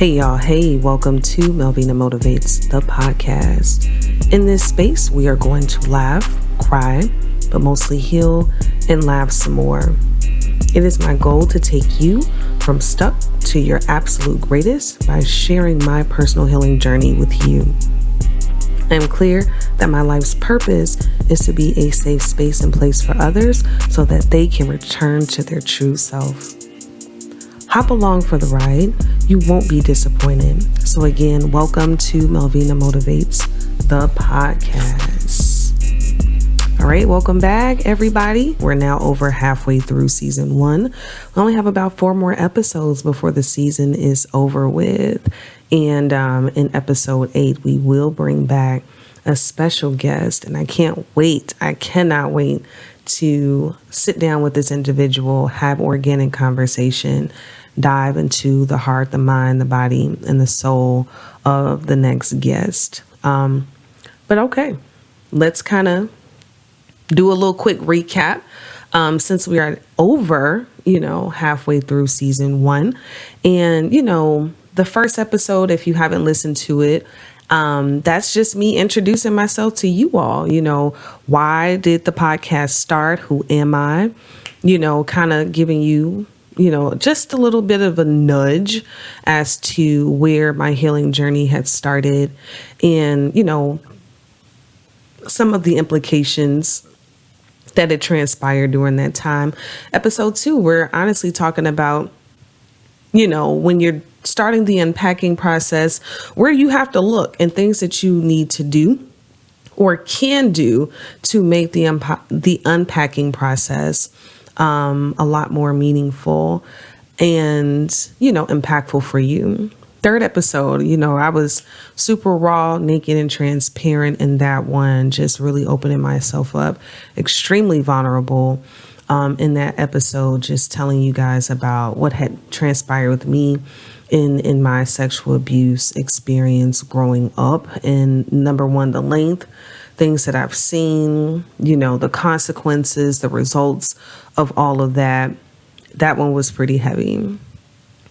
Hey y'all, hey, welcome to Melvina Motivates, the podcast. In this space, we are going to laugh, cry, but mostly heal and laugh some more. It is my goal to take you from stuck to your absolute greatest by sharing my personal healing journey with you. I am clear that my life's purpose is to be a safe space and place for others so that they can return to their true self. Hop along for the ride. You won't be disappointed. So again, welcome to Melvina Motivates, the podcast. All right, welcome back, everybody. We're now over halfway through season 1. We only have about 4 more episodes before the season is over with. And in episode 8, we will bring back a special guest. And I cannot wait to sit down with this individual, have organic conversation, dive into the heart, the mind, the body, and the soul of the next guest. But okay, let's kind of do a little quick recap since we are over, halfway through season 1. And, the first episode, if you haven't listened to it, that's just me introducing myself to you all. Why did the podcast start? Who am I? Kind of giving you just a little bit of a nudge as to where my healing journey had started and, some of the implications that had transpired during that time. Episode 2, we're honestly talking about, when you're starting the unpacking process, where you have to look and things that you need to do or can do to make the unpacking process a lot more meaningful and, impactful for you. Third episode, I was super raw, naked, and transparent in that one, just really opening myself up, extremely vulnerable in that episode, just telling you guys about what had transpired with me in my sexual abuse experience growing up. And number one, the length, things that I've seen, the consequences, the results of all of that. That one was pretty heavy.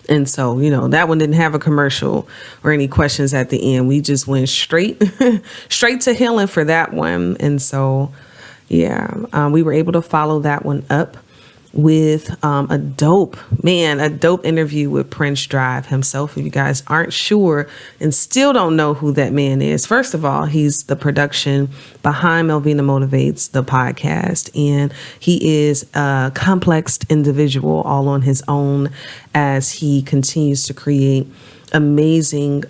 And so, that one didn't have a commercial or any questions at the end. We just went straight to healing for that one. And so, we were able to follow that one up with a dope interview with Purest himself. If you guys aren't sure and still don't know who that man is, first of all, he's the production behind Melvina Motivates, the podcast, and he is a complex individual all on his own as he continues to create amazing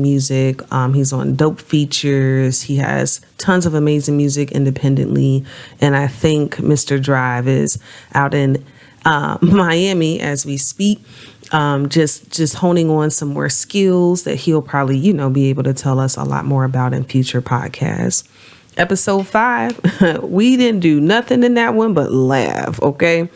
music. He's on dope features. He has tons of amazing music independently. And I think Mr. Drive is out in Miami as we speak, just honing on some more skills that he'll probably, be able to tell us a lot more about in future podcasts. Episode 5, we didn't do nothing in that one but laugh, okay?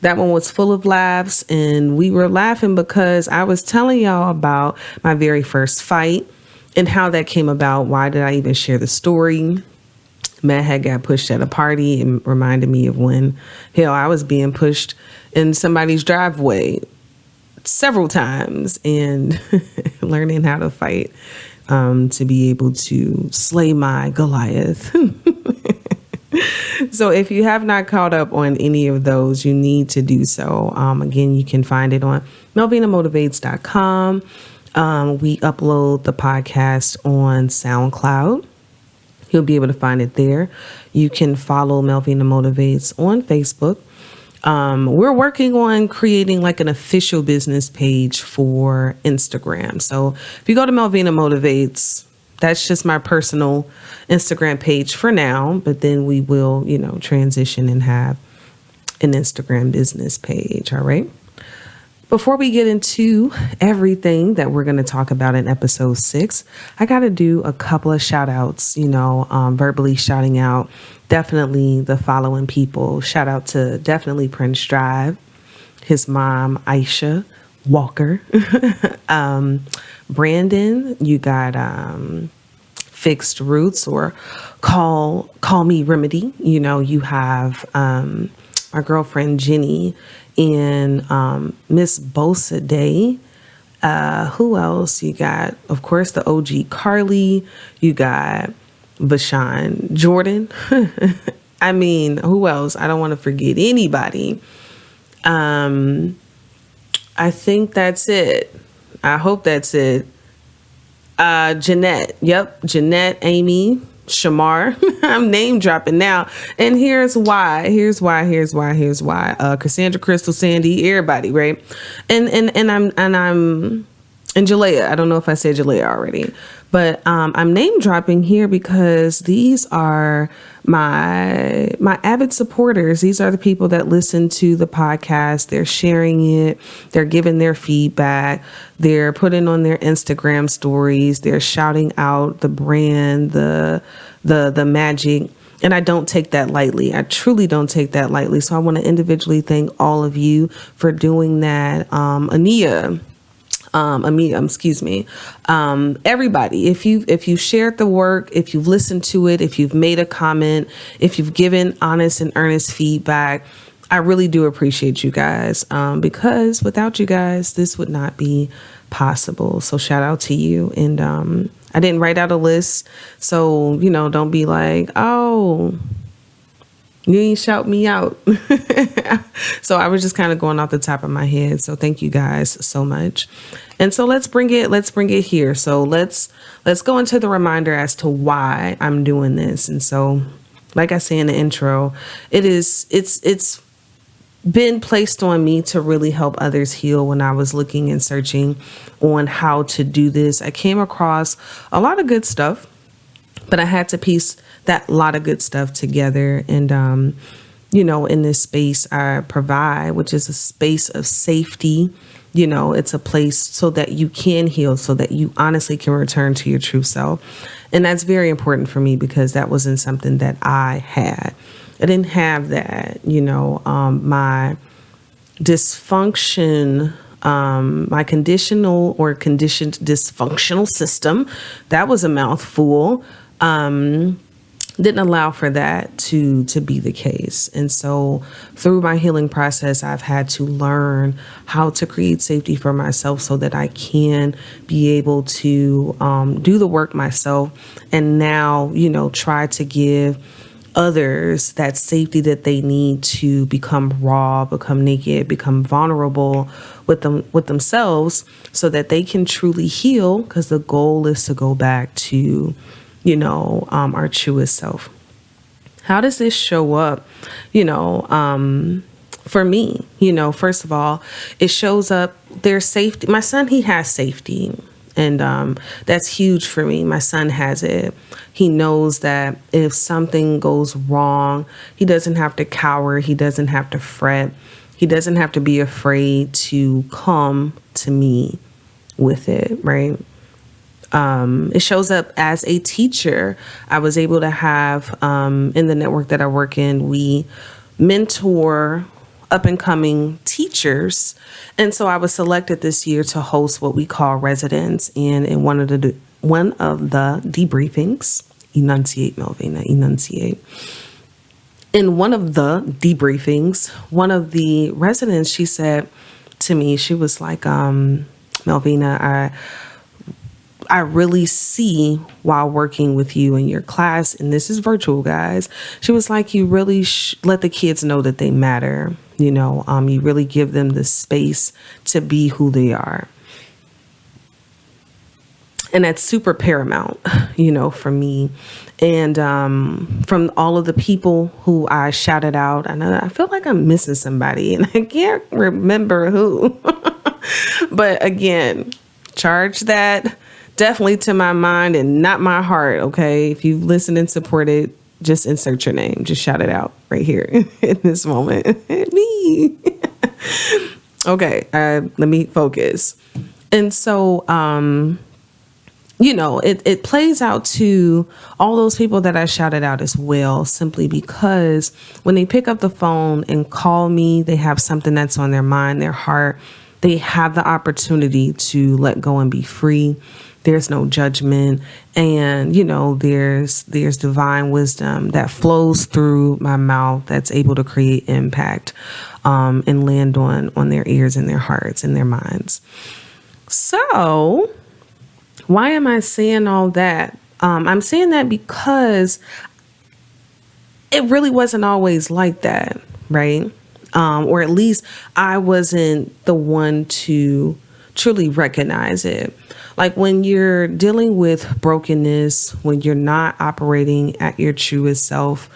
That one was full of laughs, and we were laughing because I was telling y'all about my very first fight and how that came about. Why did I even share the story? Matt had got pushed at a party and reminded me of when, I was being pushed in somebody's driveway several times and learning how to fight to be able to slay my Goliath. So if you have not caught up on any of those, you need to do so. Again, you can find it on melvinamotivates.com. We upload the podcast on SoundCloud. You'll be able to find it there. You can follow Melvina Motivates on Facebook. We're working on creating like an official business page for Instagram. So if you go to Melvina Motivates, that's just my personal Instagram page for now, but then we will, transition and have an Instagram business page. All right. Before we get into everything that we're going to talk about in episode 6, I got to do a couple of shout outs, verbally shouting out definitely the following people. Shout out to definitely Prince Drive, his mom, Aisha Walker, Brandon, you got Fixed Roots or Call Me Remedy. You have my girlfriend Jenny and Miss Bosa Day Who else? You got, of course, the OG Carly. You got Vashawn Jordan. I mean, who else? I don't want to forget anybody. I think that's it. I hope that's it. Jeanette. Yep. Jeanette, Amy, Shamar. I'm name dropping now. And here's why. Cassandra, Crystal, Sandy, everybody, right? And Jalea. I don't know if I said Jalea already, but I'm name dropping here because these are my avid supporters. These are the people that listen to the podcast. They're sharing it. They're giving their feedback. They're putting on their Instagram stories. They're shouting out the brand, the magic. And I don't take that lightly. I truly don't take that lightly. So I want to individually thank all of you for doing that. Everybody, if you shared the work, if you've listened to it, if you've made a comment, if you've given honest and earnest feedback, I really do appreciate you guys, because without you guys, this would not be possible. So shout out to you. And I didn't write out a list, so don't be like, oh, you ain't shout me out. So I was just kind of going off the top of my head. So thank you guys so much. And so let's bring it here. So let's go into the reminder as to why I'm doing this. And so, like I say in the intro, it's been placed on me to really help others heal. When I was looking and searching on how to do this, I came across a lot of good stuff, but I had to piece that lot of good stuff together. And, in this space I provide, which is a space of safety, it's a place so that you can heal, so that you honestly can return to your true self. And that's very important for me because that wasn't something that I had. I didn't have that, my dysfunction, my conditional or conditioned dysfunctional system, that was a mouthful. Didn't allow for that to be the case. And so through my healing process, I've had to learn how to create safety for myself so that I can be able to do the work myself. And now, try to give others that safety that they need to become raw, become naked, become vulnerable with themselves so that they can truly heal. Because the goal is to go back to our truest self. How does this show up? For me, first of all, it shows up, there's safety. My son, he has safety. And that's huge for me. My son has it. He knows that if something goes wrong, he doesn't have to cower. He doesn't have to fret. He doesn't have to be afraid to come to me with it, right? It shows up as a teacher. I was able to have, in the network that I work in, we mentor up and coming teachers. And so I was selected this year to host what we call residents. And in one of the debriefings, enunciate, Melvina, enunciate. In one of the debriefings, one of the residents, she said to me, she was like, Melvina, I really see while working with you in your class, and this is virtual, guys. She was like, you really let the kids know that they matter. You really give them the space to be who they are. And that's super paramount, for me. And from all of the people who I shouted out, I feel like I'm missing somebody and I can't remember who. But again, charge that definitely to my mind and not my heart, okay? If you've listened and supported, just insert your name. Just shout it out right here in this moment. Me. Okay, let me focus. And so, it plays out to all those people that I shouted out as well, simply because when they pick up the phone and call me, they have something that's on their mind, their heart. They have the opportunity to let go and be free. There's no judgment. And, there's divine wisdom that flows through my mouth that's able to create impact and land on their ears and their hearts and their minds. So why am I saying all that? I'm saying that because it really wasn't always like that, right? Or at least I wasn't the one to truly recognize it. Like when you're dealing with brokenness, when you're not operating at your truest self,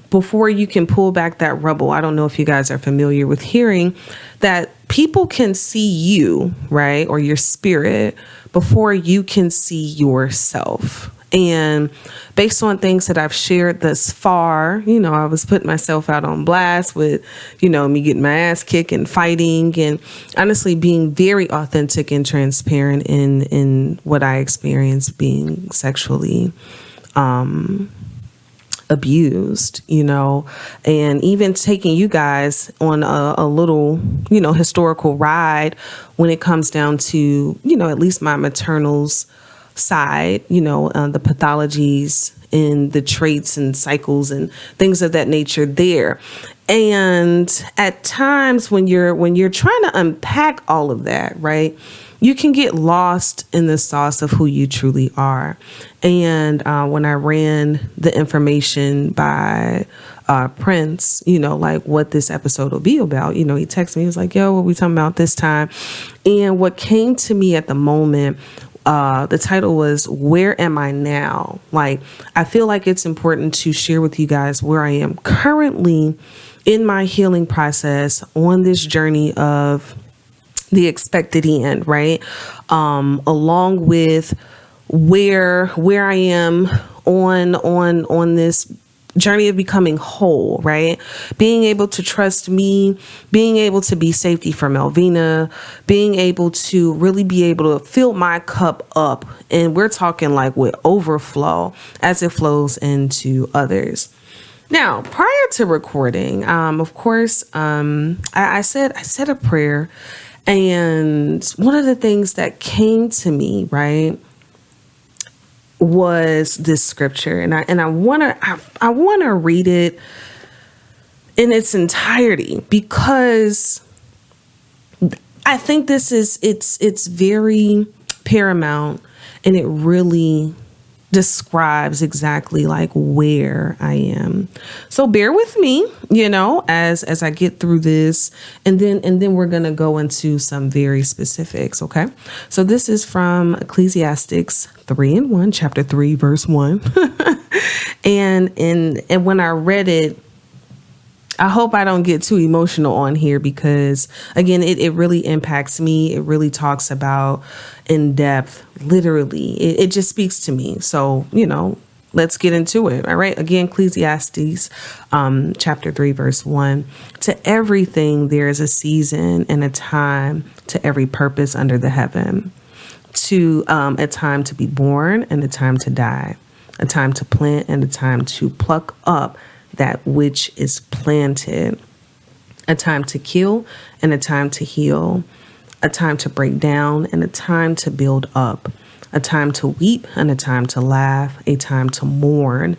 before you can pull back that rubble, I don't know if you guys are familiar with hearing that people can see you, right? Or your spirit before you can see yourself. And based on things that I've shared thus far, I was putting myself out on blast with, me getting my ass kicked and fighting and honestly being very authentic and transparent in what I experienced being sexually abused, and even taking you guys on a little, historical ride when it comes down to, at least my maternal's side, the pathologies and the traits and cycles and things of that nature there. And at times when you're trying to unpack all of that, right, you can get lost in the sauce of who you truly are. And when I ran the information by Prince, like what this episode will be about, he texted me, he was like, yo, what we talking about this time? And what came to me at the moment, the title was, Where Am I Now? Like, I feel like it's important to share with you guys where I am currently in my healing process on this journey of the expected end, right? Along with where I am on this journey of becoming whole, right? Being able to trust me, being able to be safety for Melvina, being able to really be able to fill my cup up. And we're talking like with overflow as it flows into others. Now, prior to recording, of course, I said a prayer. And one of the things that came to me, right, was this scripture, and I want to read it in its entirety because I think it's very paramount, and it really describes exactly like where I am. So bear with me, as I get through this, and then we're going to go into some very specifics. Okay. So this is from Ecclesiastes 3:1, chapter 3, verse 1. and when I read it, I hope I don't get too emotional on here because, again, it really impacts me. It really talks about in depth, literally. It just speaks to me. So, let's get into it. All right. Again, Ecclesiastes chapter 3, verse 1. To everything there is a season and a time to every purpose under the heaven. To a time to be born and a time to die. A time to plant and a time to pluck up that which is planted, a time to kill and a time to heal, a time to break down and a time to build up, a time to weep and a time to laugh, a time to mourn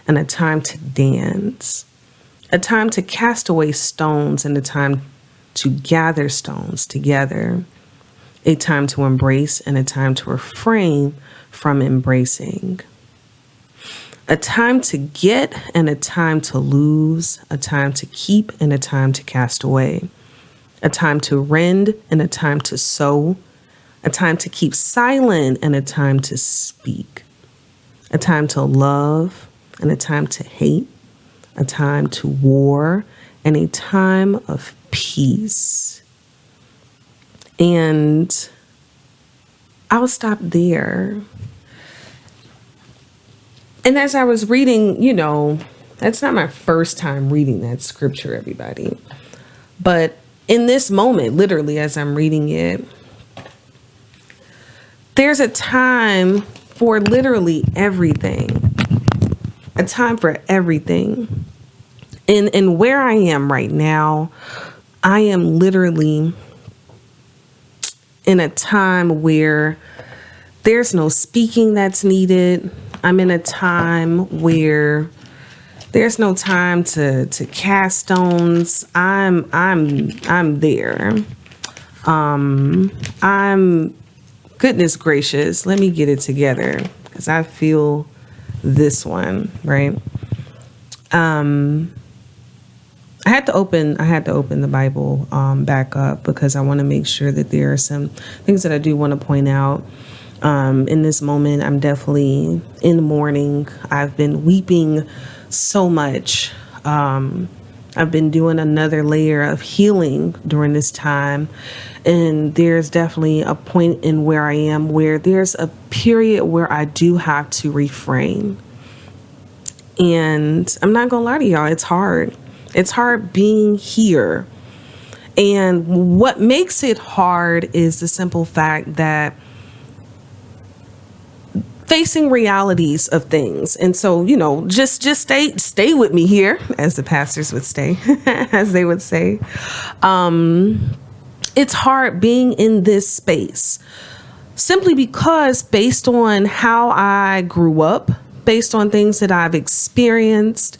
and a time to dance, a time to cast away stones and a time to gather stones together, a time to embrace and a time to refrain from embracing. A time to get and a time to lose, a time to keep and a time to cast away, a time to rend and a time to sow, a time to keep silent and a time to speak, a time to love and a time to hate, a time to war and a time of peace. And I'll stop there. And as I was reading, that's not my first time reading that scripture, everybody. But in this moment, literally, as I'm reading it, there's a time for literally everything. A time for everything. And where I am right now, I am literally in a time where there's no speaking that's needed. I'm in a time where there's no time to cast stones. I'm there. I'm goodness gracious. Let me get it together because I feel this one, right? I had to open the Bible back up because I want to make sure that there are some things that I do want to point out. In this moment, I'm definitely in mourning. I've been weeping so much. I've been doing another layer of healing during this time. And there's definitely a point in where I am where there's a period where I do have to refrain. And I'm not going to lie to y'all, it's hard. It's hard being here. And what makes it hard is the simple fact that facing realities of things. And so, just stay with me here, as the pastors would say, as they would say. It's hard being in this space simply because based on how I grew up, based on things that I've experienced,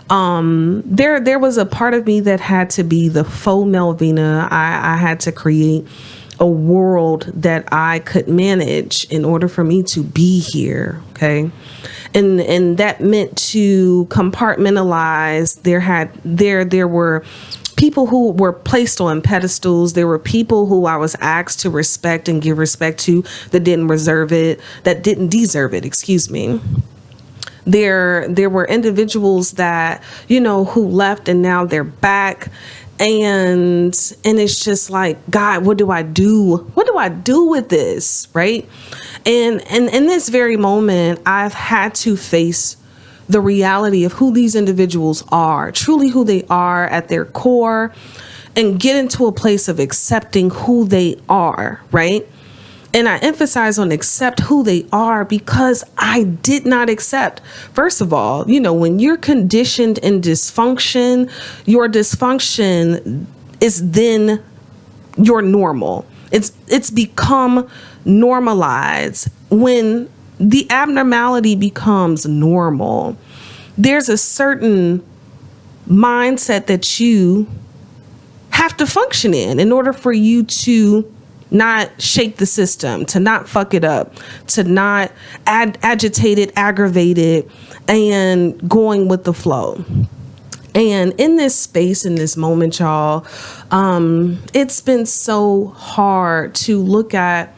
there was a part of me that had to be the faux Melvina. I had to create a world that I could manage in order for me to be here. Okay. And that meant to compartmentalize. There were people who were placed on pedestals. There were people who I was asked to respect and give respect to that didn't deserve it. Excuse me. There were individuals that, who left and now they're back. And it's just like, God, what do I do? What do I do with this? Right. And in this very moment, I've had to face the reality of who these individuals are, truly who they are at their core, and get into a place of accepting who they are. Right. And I emphasize on accept who they are because I did not accept. First of all, when you're conditioned in dysfunction, your dysfunction is then your normal. It's become normalized. When the abnormality becomes normal, there's a certain mindset that you have to function in order for you to not shake the system, to not fuck it up, to not agitate it, aggravate it, and going with the flow. And in this space, in this moment, y'all, it's been so hard to look at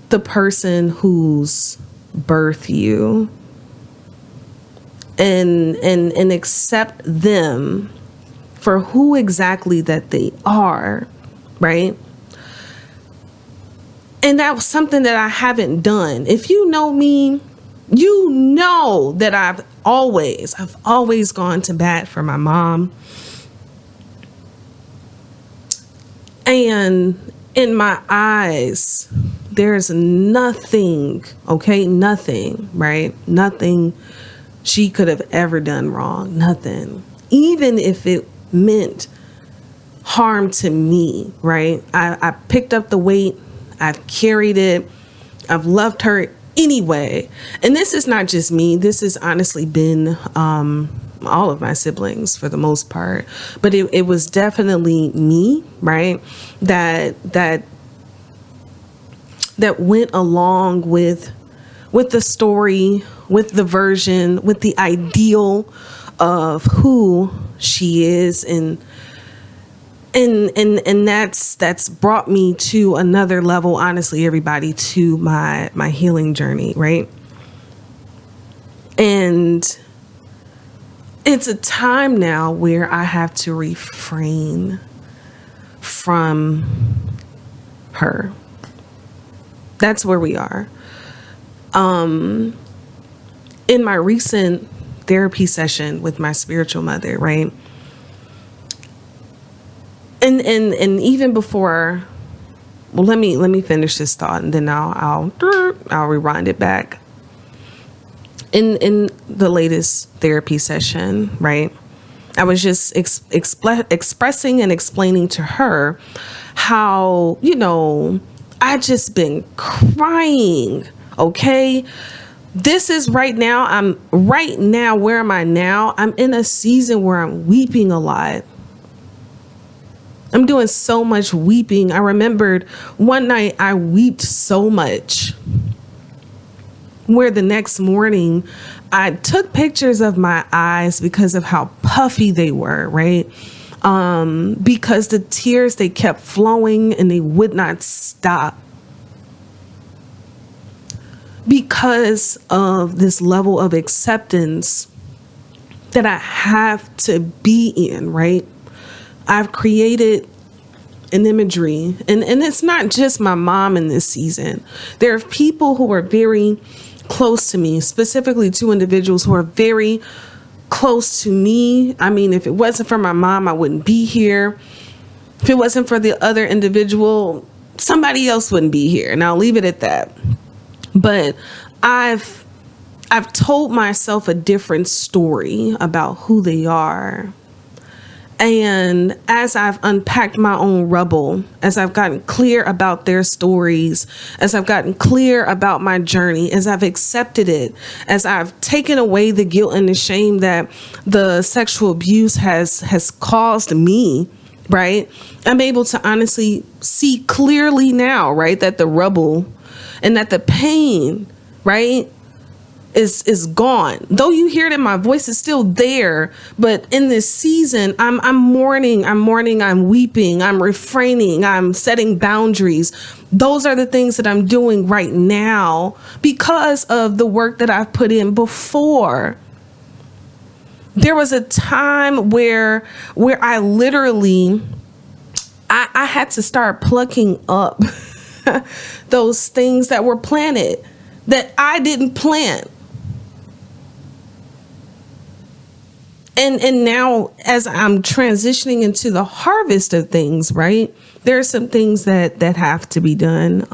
the person who's birthed you and accept them for who exactly that they are, right? And that was something that I haven't done. If you know me, you know that I've always gone to bat for my mom. And in my eyes, there's nothing, right? Nothing she could have ever done wrong. Nothing. Even if it meant harm to me, right? I picked up the weight. I've carried it. I've loved her anyway. And this is not just me. This has honestly been all of my siblings for the most part. But it was definitely me, right? That went along with the story, with the version, with the ideal of who she is, and that's brought me to another level, honestly, everybody, to my healing journey, right? And it's a time now where I have to refrain from her. That's where we are. In my recent therapy session with my spiritual mother, right? And even before, well, let me finish this thought, and then I'll rewind it back. In the latest therapy session, right, I was just expressing and explaining to her how, I just been crying. Okay. This is right now. Where am I now? I'm in a season where I'm weeping a lot. I'm doing so much weeping. I remembered one night I wept so much where the next morning I took pictures of my eyes because of how puffy they were, right? Because the tears, they kept flowing and they would not stop because of this level of acceptance that I have to be in, right? I've created an imagery, and it's not just my mom in this season. There are people who are very close to me, specifically two individuals who are very close to me. I mean, if it wasn't for my mom, I wouldn't be here. If it wasn't for the other individual, somebody else wouldn't be here. And I'll leave it at that. But I've told myself a different story about who they are. And as I've unpacked my own rubble, as I've gotten clear about their stories, as I've gotten clear about my journey, as I've accepted it, as I've taken away the guilt and the shame that the sexual abuse has caused me, right? I'm able to honestly see clearly now, right, that the rubble and that the pain, right, is gone. Though you hear it in my voice, it's still there. But in this season, I'm mourning, I'm weeping, I'm refraining, I'm setting boundaries. Those are the things that I'm doing right now because of the work that I've put in before. There was a time where I literally I had to start plucking up those things that were planted that I didn't plant. And now as I'm transitioning into the harvest of things, right, there are some things that have to be done.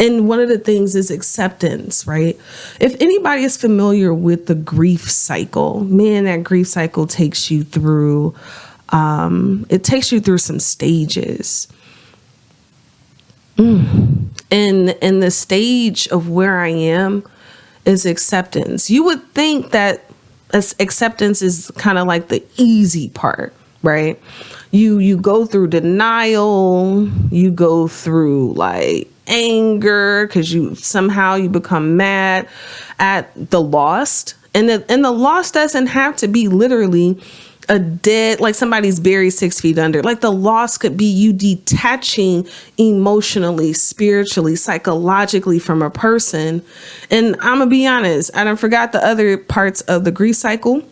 And one of the things is acceptance, right? If anybody is familiar with the grief cycle, man, that grief cycle takes you through, it takes you through some stages. And the stage of where I am is acceptance. You would think that acceptance is kind of like the easy part, right? You go through denial, you go through like anger because you become mad at the lost, and the loss doesn't have to be literally a dead, like somebody's buried 6 feet under. Like the loss could be you detaching emotionally, spiritually, psychologically from a person. And I'm gonna be honest, I done forgot the other parts of the grief cycle.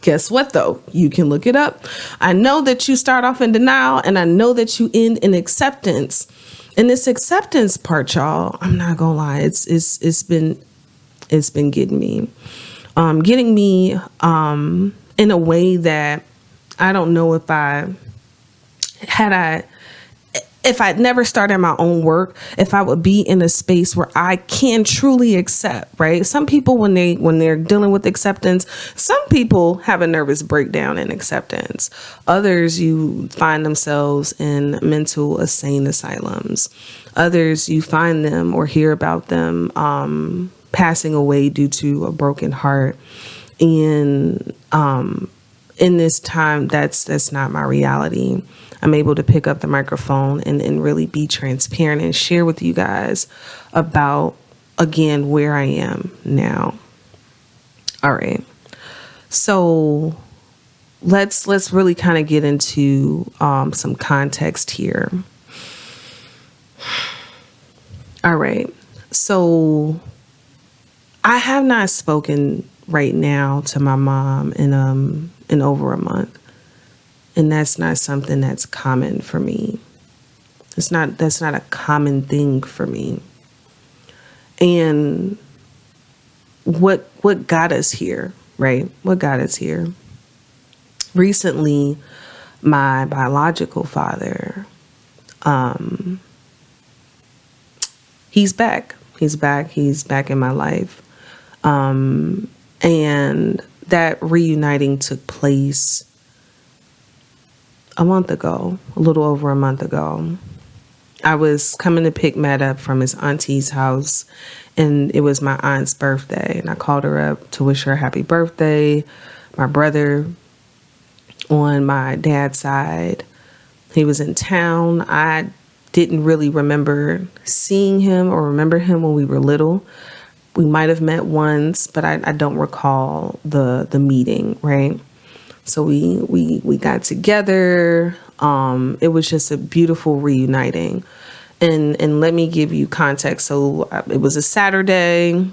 Guess what though? You can look it up. I know that you start off in denial, and I know that you end in acceptance. And this acceptance part, y'all, I'm not gonna lie, it's been getting me, in a way that I don't know if I'd never started my own work, if I would be in a space where I can truly accept, right? Some people, when they're dealing with acceptance, some people have a nervous breakdown in acceptance. Others, you find themselves in mental insane asylums. Others, you find them or hear about them passing away due to a broken heart. And in this time, that's not my reality. I'm able to pick up the microphone and really be transparent and share with you guys about, again, where I am now. All right. So let's really kind of get into some context here. All right. So I have not spoken right now to my mom in over a month. And that's not something that's common for me. That's not a common thing for me. And what got us here, right? What got us here? Recently, my biological father, he's back. He's back in my life. And that reuniting took place a little over a month ago. I was coming to pick Matt up from his auntie's house, and it was my aunt's birthday. And I called her up to wish her a happy birthday. My brother on my dad's side. He was in town. I didn't really remember seeing him or remember him when we were little. We might have met once, but I don't recall the meeting, right? So we got together. It was just a beautiful reuniting. And let me give you context. So it was a Saturday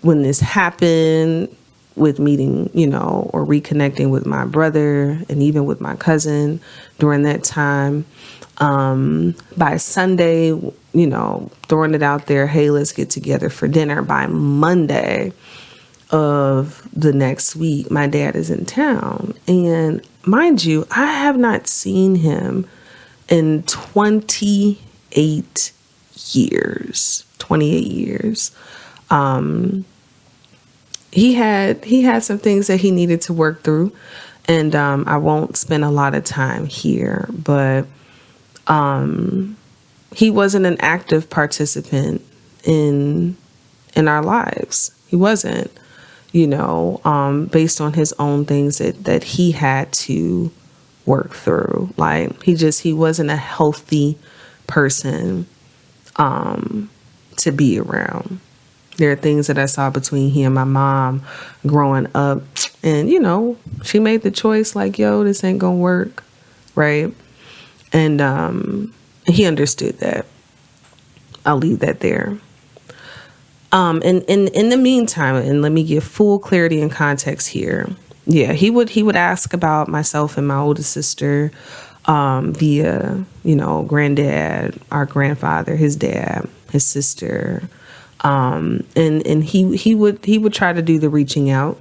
when this happened, with meeting, or reconnecting with my brother and even with my cousin during that time. By Sunday, throwing it out there, hey, let's get together for dinner. By Monday of the next week, my dad is in town. And mind you, I have not seen him in 28 years. 28 years. He had some things that he needed to work through, and I won't spend a lot of time here, but he wasn't an active participant in our lives. He wasn't, based on his own things that he had to work through. Like he wasn't a healthy person to be around. There are things that I saw between he and my mom growing up. And, she made the choice like, yo, this ain't gonna work. Right. And he understood that. I'll leave that there. And in the meantime, and let me give full clarity and context here. Yeah, he would ask about myself and my oldest sister via, granddad, our grandfather, his dad, his sister. And he would try to do the reaching out.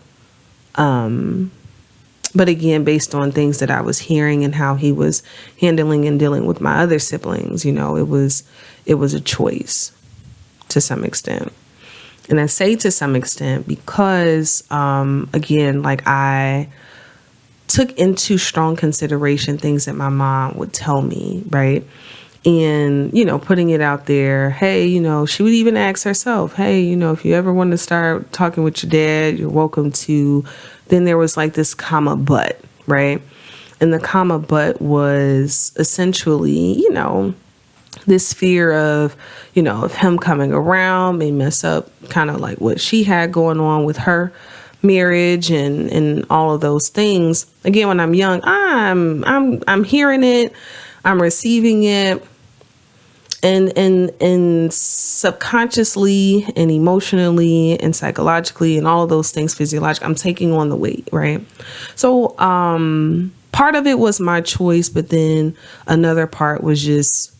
But again, based on things that I was hearing and how he was handling and dealing with my other siblings, it was a choice to some extent. And I say to some extent because, again, like I took into strong consideration things that my mom would tell me, right? And, putting it out there, hey, she would even ask herself, hey, if you ever want to start talking with your dad, you're welcome to. Then there was like this comma but, right? And the comma but was essentially, this fear of, of him coming around may mess up kind of like what she had going on with her marriage and all of those things. Again, when I'm young, I'm hearing it, I'm receiving it. And subconsciously and emotionally and psychologically and all of those things physiologically, I'm taking on the weight, right? So part of it was my choice, but then another part was just,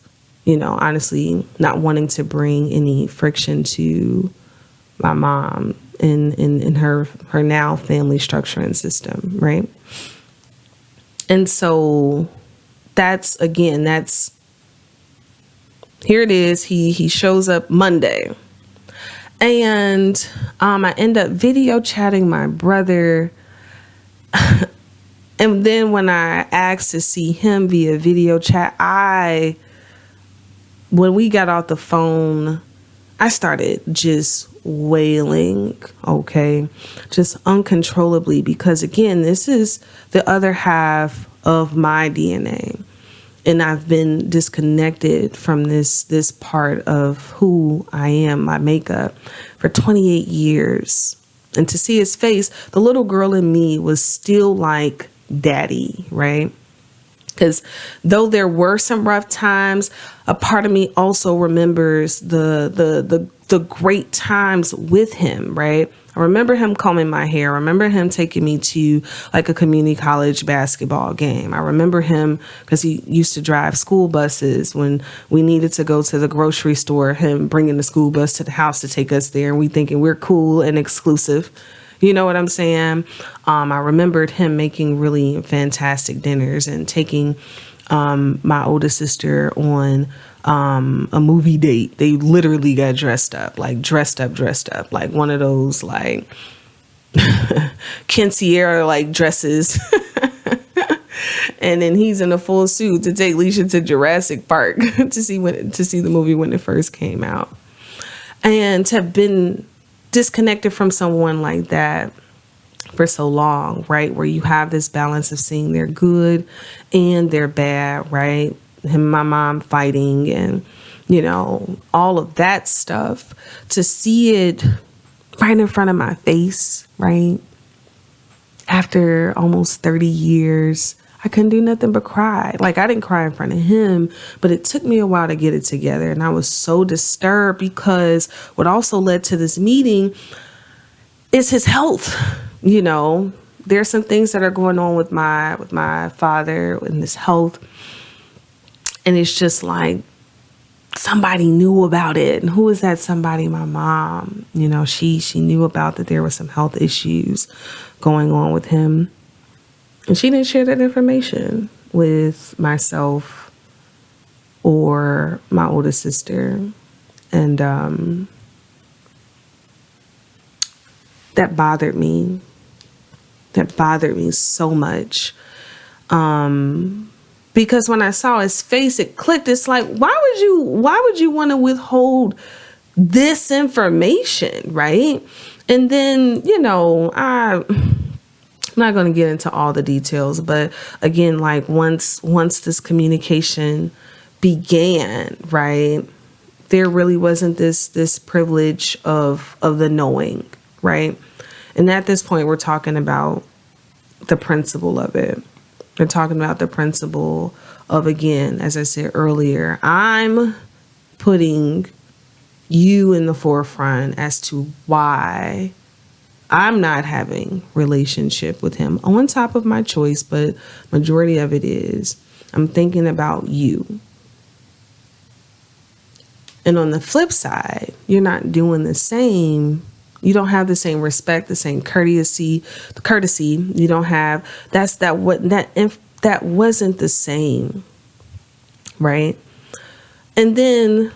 honestly not wanting to bring any friction to my mom in her now family structure and system, right? And so here it is. He shows up Monday, and I end up video chatting my brother. And then when I asked to see him via video chat, when we got off the phone, I started just wailing, okay, just uncontrollably, because again, this is the other half of my DNA. And I've been disconnected from this part of who I am, my makeup, for 28 years. And to see his face, the little girl in me was still like daddy, right? Because though there were some rough times, a part of me also remembers the great times with him, right? I remember him combing my hair. I remember him taking me to like a community college basketball game. I remember him because he used to drive school buses when we needed to go to the grocery store, him bringing the school bus to the house to take us there. And we thinking we're cool and exclusive. You know what I'm saying? I remembered him making really fantastic dinners and taking my oldest sister on a movie date. They literally got dressed up, like one of those like Kinsiera like dresses. And then he's in a full suit to take Leisha to Jurassic Park to see the movie when it first came out. And to have been disconnected from someone like that for so long, right? Where you have this balance of seeing their good and their bad, right? Him and my mom fighting and, all of that stuff. To see it right in front of my face, right? After almost 30 years, I couldn't do nothing but cry. Like, I didn't cry in front of him, but it took me a while to get it together. And I was so disturbed because what also led to this meeting is his health. There's some things that are going on with my father and his health. And it's just like somebody knew about it. And who is that somebody? My mom. She knew about that there were some health issues going on with him. And she didn't share that information with myself or my oldest sister. And that bothered me. That bothered me so much. Because when I saw his face, it clicked. It's like, why would you want to withhold this information, right? And then, I'm not going to get into all the details, but again, like once this communication began, right, there really wasn't this privilege of the knowing, right? And at this point, we're talking about the principle of it. We're talking about the principle of, again, as I said earlier, I'm putting you in the forefront as to why I'm not having relationship with him on top of my choice, but majority of it is I'm thinking about you. And on the flip side, you're not doing the same. You don't have the same respect, the same courtesy. You don't have, that wasn't the same. Right. And then,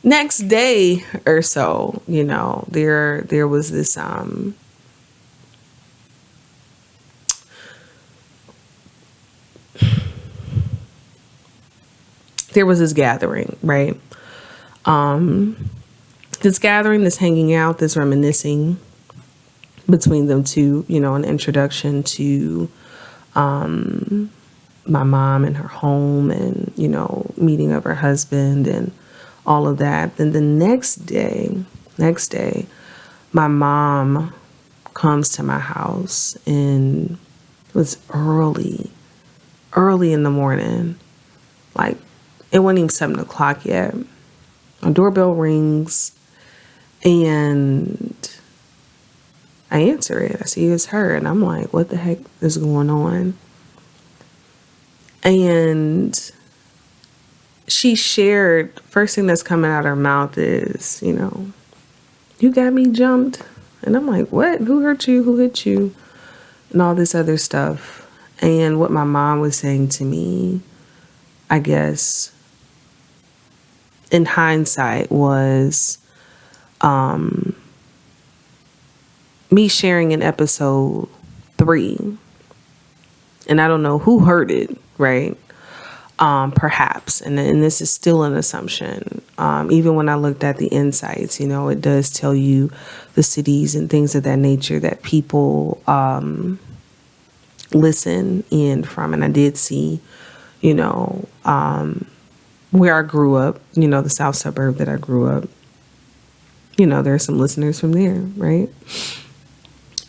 next day or so, there was this, there was this gathering, right? This gathering, this hanging out, this reminiscing between them two, an introduction to my mom and her home and, meeting of her husband and all of that. Then the next day, my mom comes to my house, and it was early in the morning. Like, it wasn't even 7 o'clock yet. My doorbell rings, and I answer it. I see it's her, and I'm like, what the heck is going on? And she shared, first thing that's coming out of her mouth is, you got me jumped. And I'm like, what? Who hurt you? Who hit you? And all this other stuff. And what my mom was saying to me, I guess, in hindsight, was me sharing in episode 3. And I don't know who heard it, right? Perhaps. And this is still an assumption. Even when I looked at the insights, it does tell you the cities and things of that nature that people listen in from. And I did see, where I grew up, the south suburb that I grew up, there are some listeners from there, right?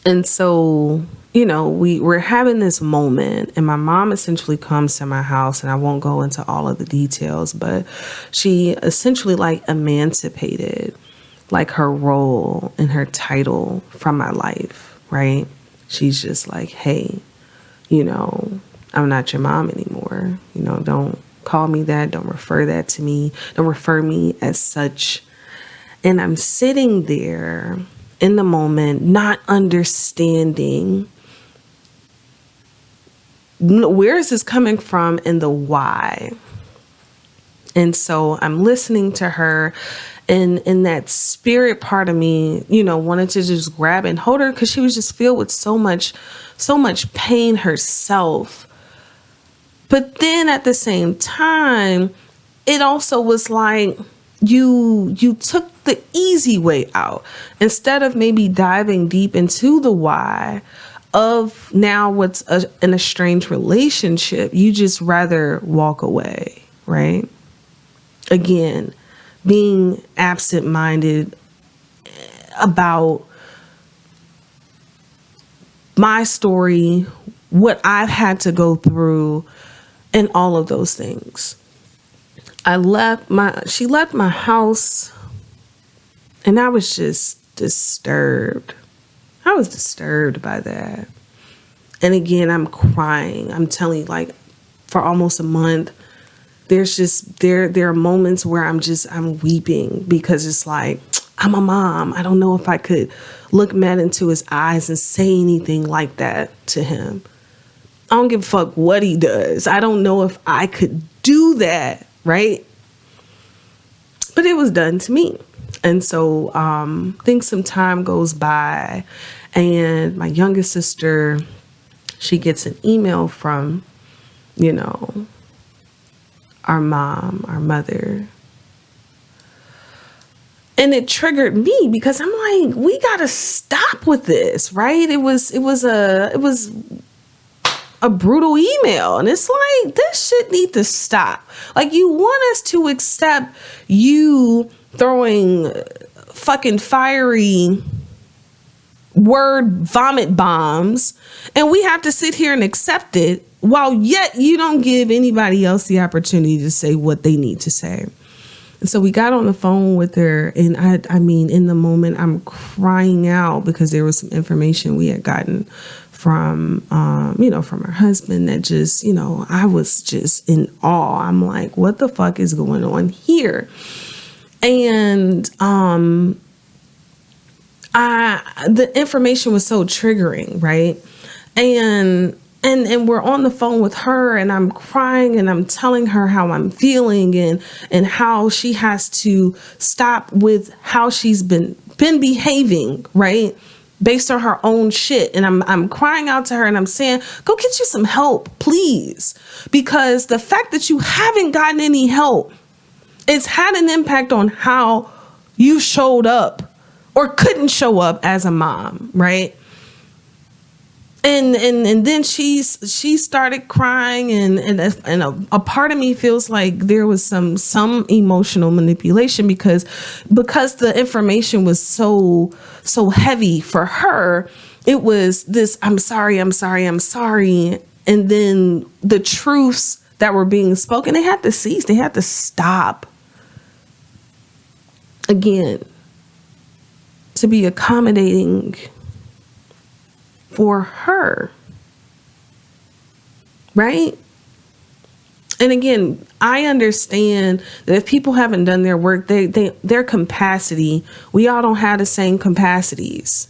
And so, we're having this moment, and my mom essentially comes to my house, and I won't go into all of the details, but she essentially emancipated her role and her title from my life, right? She's just like, hey, I'm not your mom anymore. Don't call me that. Don't refer that to me. Don't refer me as such. And I'm sitting there in the moment, not understanding where is this coming from and the why. And so I'm listening to her, and in that spirit part of me, wanted to just grab and hold her because she was just filled with so much pain herself. But then at the same time, it also was like, you took the easy way out instead of maybe diving deep into the why of now what's an estranged relationship. You just rather walk away, right? Again, being absent-minded about my story, what I've had to go through, and all of those things. She left my house, and I was just disturbed. I was disturbed by that. And again, I'm crying. I'm telling you, like, for almost a month, there's just, there are moments where I'm weeping because it's like, I'm a mom. I don't know if I could look Matt into his eyes and say anything like that to him. I don't give a fuck what he does. I don't know if I could do that, right? But it was done to me. And so I think some time goes by and my youngest sister, she gets an email from, our mom, our mother. And it triggered me because I'm like, we gotta stop with this, right? It was a brutal email, and it's like, this shit need to stop. Like, you want us to accept you throwing fucking fiery word vomit bombs, and we have to sit here and accept it, while yet you don't give anybody else the opportunity to say what they need to say. And so we got on the phone with her, and I mean, in the moment, I'm crying out because there was some information we had gotten from, from her husband that just, I was just in awe. I'm like, what the fuck is going on here? And the information was so triggering, right? And we're on the phone with her, and I'm crying, and I'm telling her how I'm feeling, and how she has to stop with how she's been behaving, right? Based on her own shit. And I'm crying out to her, and I'm saying, go get you some help, please. Because the fact that you haven't gotten any help, it's had an impact on how you showed up or couldn't show up as a mom, right? And then she started crying, and a part of me feels like there was some emotional manipulation because the information was so heavy for her. It was this, I'm sorry. And then the truths that were being spoken, they had to cease. They had to stop. Again, to be accommodating for her, right? And again, I understand that if people haven't done their work, their capacity, we all don't have the same capacities.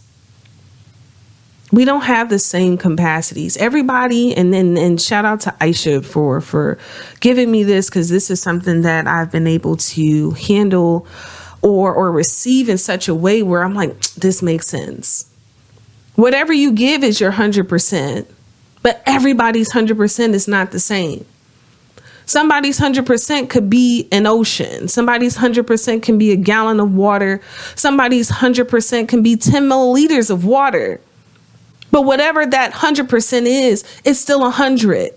We don't have the same capacities. Everybody, and shout out to Aisha for giving me this, because this is something that I've been able to handle or receive in such a way where I'm like, this makes sense. Whatever you give is your 100%, but everybody's 100% is not the same. Somebody's 100% could be an ocean. Somebody's 100% can be a gallon of water. Somebody's 100% can be 10 milliliters of water. But whatever that 100% is, it's still 100.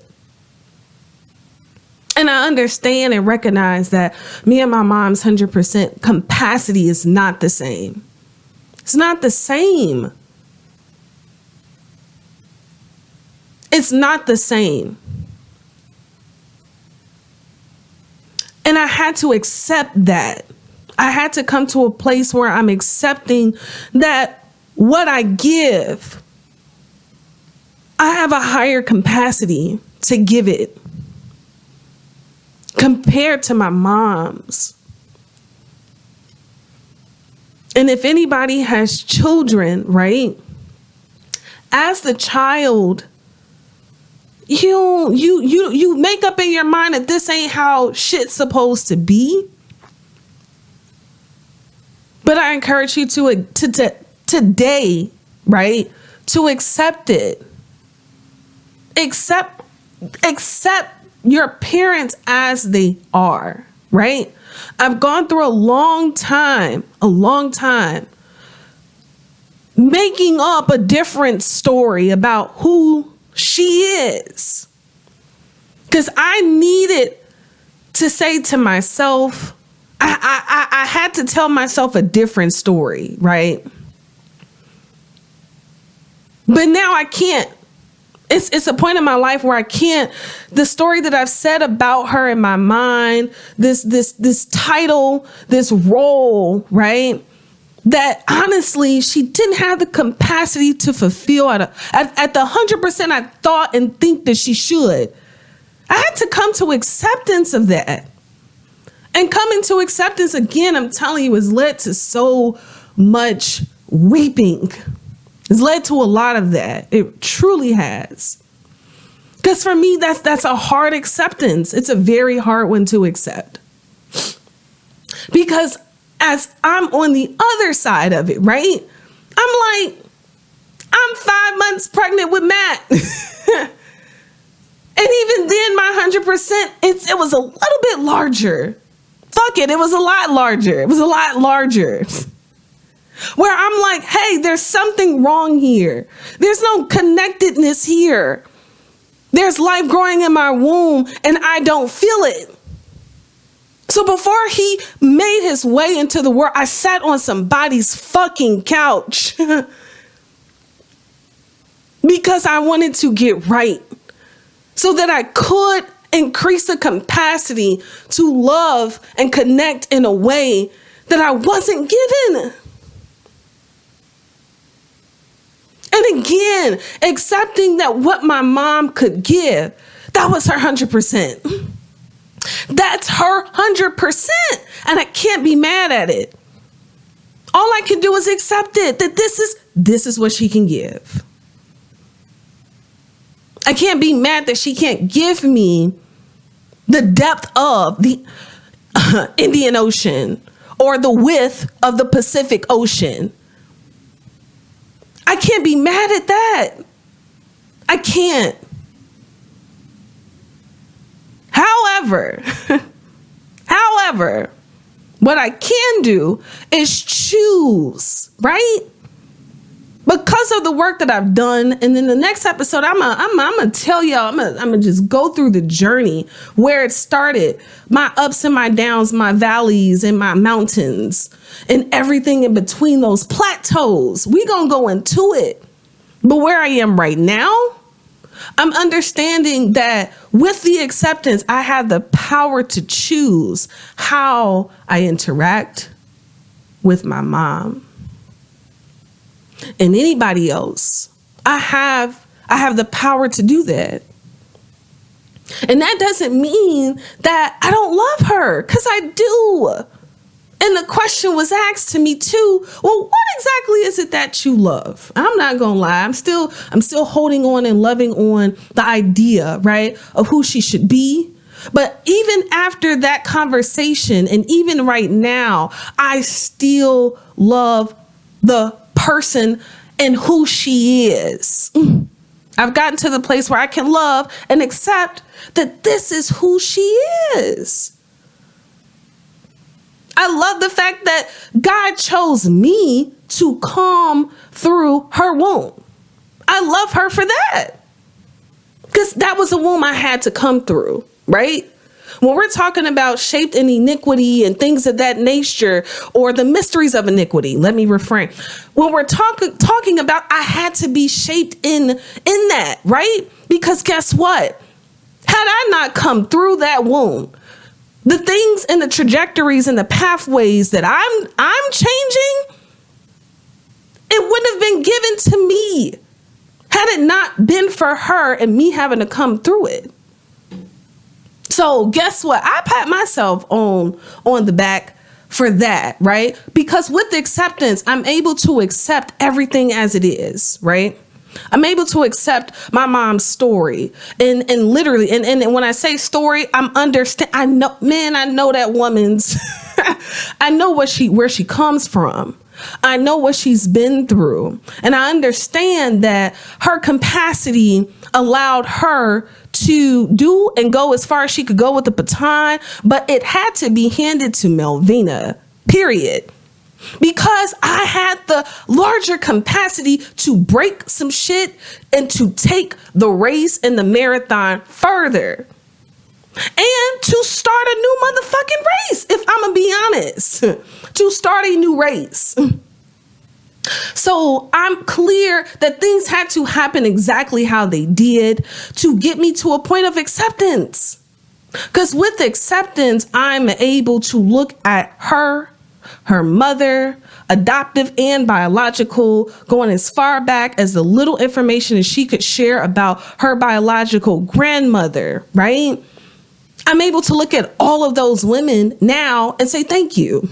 And I understand and recognize that me and my mom's 100% capacity is not the same. It's not the same. It's not the same. And I had to accept that. I had to come to a place where I'm accepting that what I give, I have a higher capacity to give it compared to my mom's. And if anybody has children, right? As the child, you make up in your mind that this ain't how shit's supposed to be. But I encourage you to today, right, to accept it. Accept your parents as they are. right? I've gone through a long time making up a different story about who she is. Because I needed to say to myself, I had to tell myself a different story, right? But now I can't. It's a point in my life where I can't. The story that I've said about her in my mind, this title, this role, right? That honestly, she didn't have the capacity to fulfill at the 100% I thought and think that she should. I had to come to acceptance of that. And coming to acceptance, again, I'm telling you, has led to so much weeping. It's led to a lot of that. It truly has. Because for me, that's a hard acceptance. It's a very hard one to accept. Because as I'm on the other side of it, right? I'm 5 months pregnant with Matt. And even then, my 100%, it was a little bit larger. Fuck it, it was a lot larger. It was a lot larger. Where I'm like, hey, there's something wrong here. There's no connectedness here. There's life growing in my womb and I don't feel it. So before he made his way into the world, I sat on somebody's fucking couch because I wanted to get right so that I could increase the capacity to love and connect in a way that I wasn't given. And again, accepting that what my mom could give, that was her 100%. That's her 100%. And I can't be mad at it. All I can do is accept it, that this is what she can give. I can't be mad that she can't give me the depth of the Indian Ocean or the width of the Pacific Ocean. I can't be mad at that. I can't. However, what I can do is choose, right? Because of the work that I've done, and in the next episode, I'm gonna tell y'all, I'm gonna just go through the journey where it started, my ups and my downs, my valleys and my mountains, and everything in between those plateaus. We gonna go into it. But where I am right now, I'm understanding that with the acceptance, I have the power to choose how I interact with my mom. And anybody else, I have the power to do that. And that doesn't mean that I don't love her, because I do. And the question was asked to me too, well, what exactly is it that you love? I'm not gonna lie, I'm still holding on and loving on the idea, right, of who she should be. But even after that conversation, and even right now, I still love the person and who she is. I've gotten to the place where I can love and accept that this is who she is. I love the fact that God chose me to come through her womb. I love her for that. Because that was a womb I had to come through, right? When we're talking about shaped in iniquity and things of that nature, or the mysteries of iniquity, let me refrain. When we're talking about, I had to be shaped in that, right? Because guess what? Had I not come through that womb, the things and the trajectories and the pathways that I'm changing, it wouldn't have been given to me had it not been for her and me having to come through it. So guess what? I pat myself on the back for that, right? Because with acceptance, I'm able to accept everything as it is, right? I'm able to accept my mom's story and literally, and when I say story, I know that woman's, I know where she comes from. I know what she's been through. And I understand that her capacity allowed her to do and go as far as she could go with the baton, but it had to be handed to Melvina, period. Because I had the larger capacity to break some shit and to take the race and the marathon further. And to start a new motherfucking race, if I'm gonna be honest. To start a new race. So I'm clear that things had to happen exactly how they did to get me to a point of acceptance. Because with acceptance, I'm able to look at her mother, adoptive and biological, going as far back as the little information as she could share about her biological grandmother, right? I'm able to look at all of those women now and say, thank you.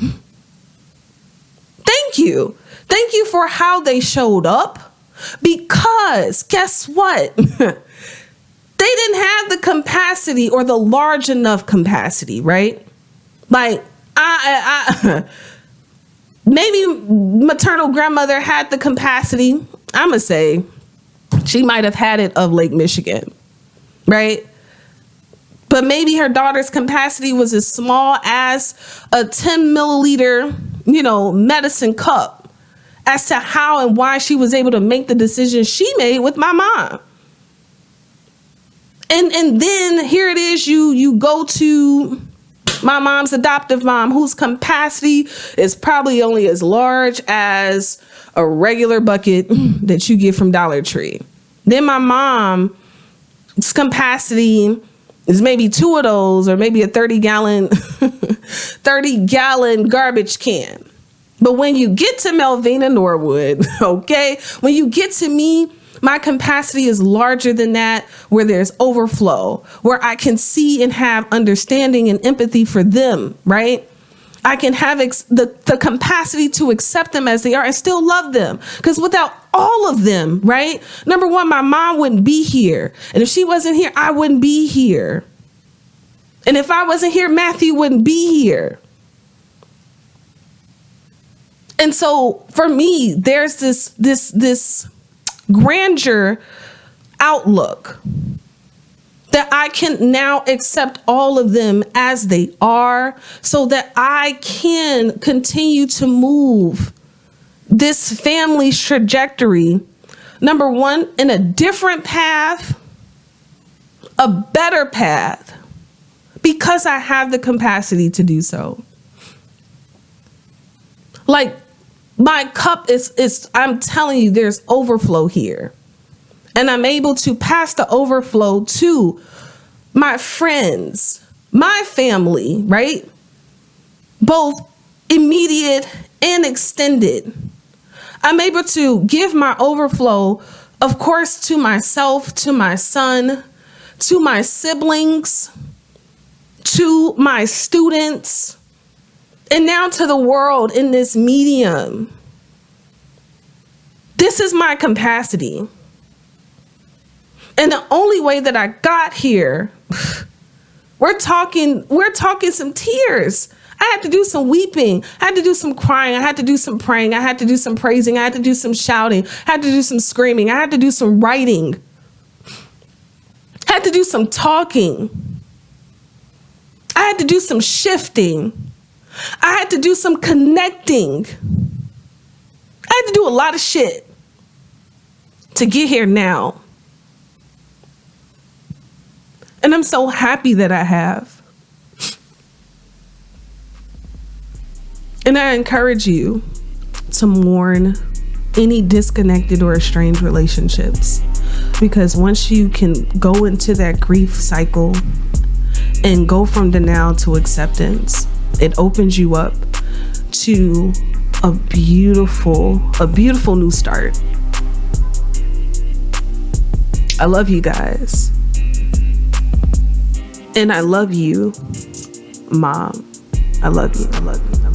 Thank you. Thank you for how they showed up, because guess what? They didn't have the capacity or the large enough capacity, right? Like maybe maternal grandmother had the capacity. I'm gonna say she might have had it of Lake Michigan, right? But maybe her daughter's capacity was as small as a 10 milliliter, medicine cup, as to how and why she was able to make the decisions she made with my mom. And then here it is, you go to my mom's adoptive mom, whose capacity is probably only as large as a regular bucket that you get from Dollar Tree. Then my mom's capacity is maybe two of those, or maybe a 30-gallon garbage can. But when you get to Melvina Norwood, okay, when you get to me, my capacity is larger than that, where there's overflow, where I can see and have understanding and empathy for them, right? I can have the capacity to accept them as they are and still love them. Because without all of them, right? Number one, my mom wouldn't be here. And if she wasn't here, I wouldn't be here. And if I wasn't here, Matthew wouldn't be here. And so for me, there's this grandeur outlook that I can now accept all of them as they are, so that I can continue to move this family's trajectory, number one, in a different path, a better path, because I have the capacity to do so. Like, my cup is, I'm telling you, there's overflow here. And I'm able to pass the overflow to my friends, my family, right? Both immediate and extended. I'm able to give my overflow, of course, to myself, to my son, to my siblings, to my students, and now to the world in this medium. This is my capacity. And the only way that I got here, we're talking some tears. I had to do some weeping. I had to do some crying. I had to do some praying. I had to do some praising. I had to do some shouting. I had to do some screaming. I had to do some writing. I had to do some talking. I had to do some shifting. I had to do some connecting. I had to do a lot of shit to get here now. And I'm so happy that I have. And I encourage you to mourn any disconnected or estranged relationships, because once you can go into that grief cycle and go from denial to acceptance, it opens you up to a beautiful new start. I love you guys. And I love you, Mom. I love you. I love you.